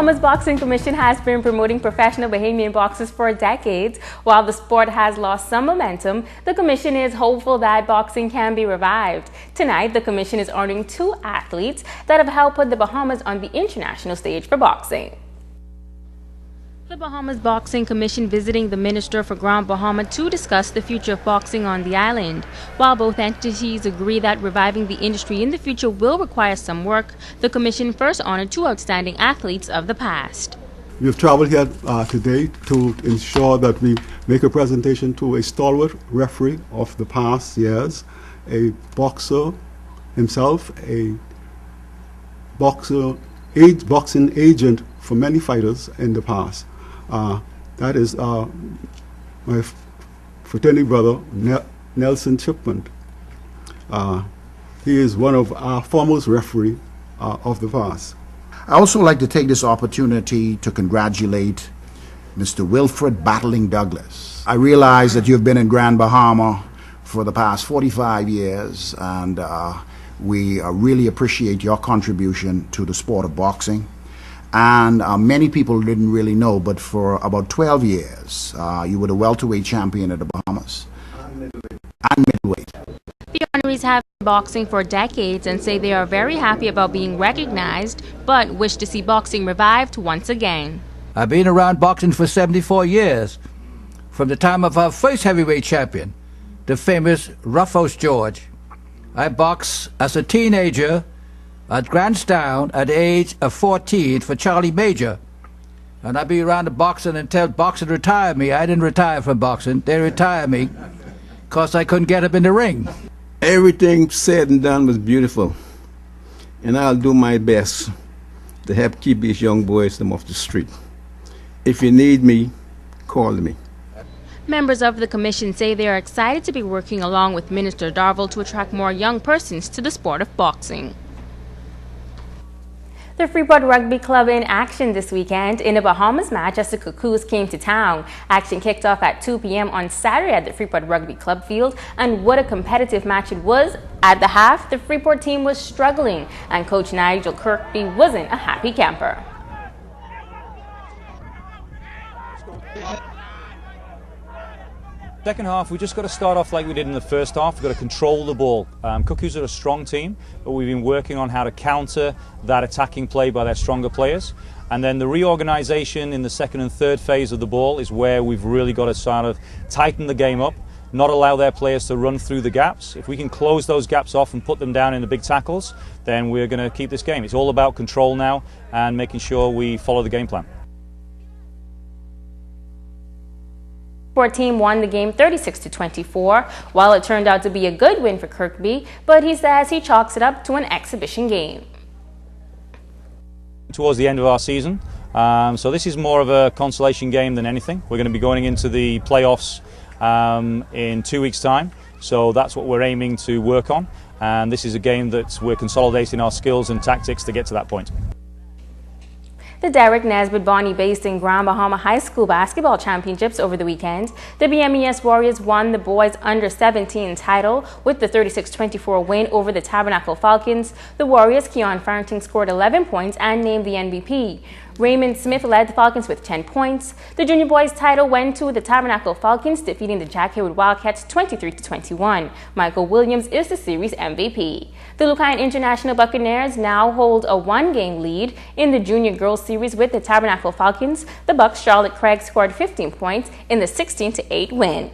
Bahamas Boxing Commission has been promoting professional Bahamian boxers for decades. While the sport has lost some momentum, the commission is hopeful that boxing can be revived. Tonight, the commission is honoring two athletes that have helped put the Bahamas on the international stage for boxing. The Bahamas Boxing Commission visiting the Minister for Grand Bahama to discuss the future of boxing on the island. While both entities agree that reviving the industry in the future will require some work, the commission first honored two outstanding athletes of the past. We have traveled here today to ensure that we make a presentation to a stalwart referee of the past years, a boxer himself, a boxing agent for many fighters in the past. That is my fraternity brother, Nelson Chipman. He is one of our foremost referee of the past. I also like to take this opportunity to congratulate Mr. Wilfred Battling Douglas. I realize that you've been in Grand Bahama for the past 45 years, and we really appreciate your contribution to the sport of boxing. And many people didn't really know, but for about 12 years, you were the welterweight champion of the Bahamas. And middleweight. The honorees have been boxing for decades and say they are very happy about being recognized, but wish to see boxing revived once again. I've been around boxing for 74 years, from the time of our first heavyweight champion, the famous Rufus George. I boxed as a teenager at Grandstown at the age of 14 for Charlie Major. And I'd be around the boxing until boxing retired me. I didn't retire from boxing. They retired me because I couldn't get up in the ring. Everything said and done was beautiful. And I'll do my best to help keep these young boys them off the street. If you need me, call me. Members of the commission say they are excited to be working along with Minister Darville to attract more young persons to the sport of boxing. The Freeport Rugby Club in action this weekend in a Bahamas match as the Cuckoos came to town. Action kicked off at 2 p.m. on Saturday at the Freeport Rugby Club field, and what a competitive match it was. At the half, the Freeport team was struggling, and coach Nigel Kirkby wasn't a happy camper. Second half, we just got to start off like we did in the first half. We've got to control the ball. Cuckoos are a strong team, but we've been working on how to counter that attacking play by their stronger players. And then the reorganization in the second and third phase of the ball is where we've really got to sort of tighten the game up, not allow their players to run through the gaps. If we can close those gaps off and put them down in the big tackles, then we're going to keep this game. It's all about control now and making sure we follow the game plan. Freeport team won the game 36-24. While it turned out to be a good win for Kirkby, but he says he chalks it up to an exhibition game. Towards the end of our season, so this is more of a consolation game than anything. We're going to be going into the playoffs in 2 weeks' time, so that's what we're aiming to work on, and this is a game that we're consolidating our skills and tactics to get to that point. The Derek Nesbitt Bonnie based in Grand Bahama High School basketball championships over the weekend. The BMES Warriors won the boys under 17 title with the 36-24 win over the Tabernacle Falcons. The Warriors, Keon Farrington, scored 11 points and named the MVP. Raymond Smith led the Falcons with 10 points. The junior boys title went to the Tabernacle Falcons, defeating the Jack Haywood Wildcats 23-21. Michael Williams is the series MVP. The Lucayan International Buccaneers now hold a one-game lead in the junior girls series with the Tabernacle Falcons. The Bucks' Charlotte Craig scored 15 points in the 16-8 win.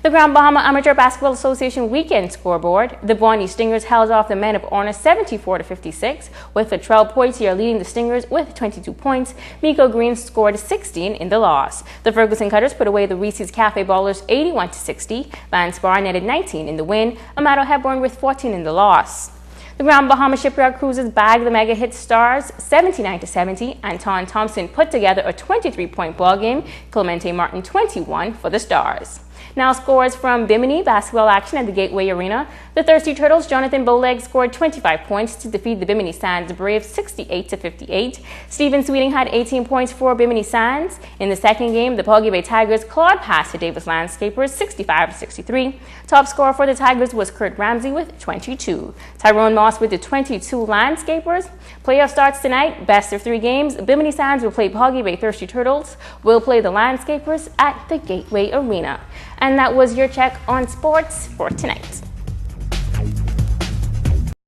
The Grand Bahama Amateur Basketball Association weekend scoreboard. The Bonnie Stingers held off the Men of Honor 74-56, with Latrell Poitier leading the Stingers with 22 points. Miko Green scored 16 in the loss. The Ferguson Cutters put away the Reese's Cafe Ballers 81-60. Vance Barr netted 19 in the win. Amato Hepburn with 14 in the loss. The Grand Bahama Shipyard Cruisers bagged the Mega Hit Stars 79-70. Anton Thompson put together a 23-point ball game. Clemente Martin 21 for the Stars. Now scores from Bimini basketball action at the Gateway Arena. The Thirsty Turtles' Jonathan Bowleg scored 25 points to defeat the Bimini Sands Braves 68-58. Stephen Sweeting had 18 points for Bimini Sands. In the second game, the Poggy Bay Tigers clawed past the Davis Landscapers 65-63. Top scorer for the Tigers was Kurt Ramsey with 22. Tyrone Moss with the 22 Landscapers. Playoff starts tonight. Best of 3 games. Bimini Sands will play Poggy Bay Thirsty Turtles. Will play the Landscapers at the Gateway Arena. And that was your check on sports for tonight.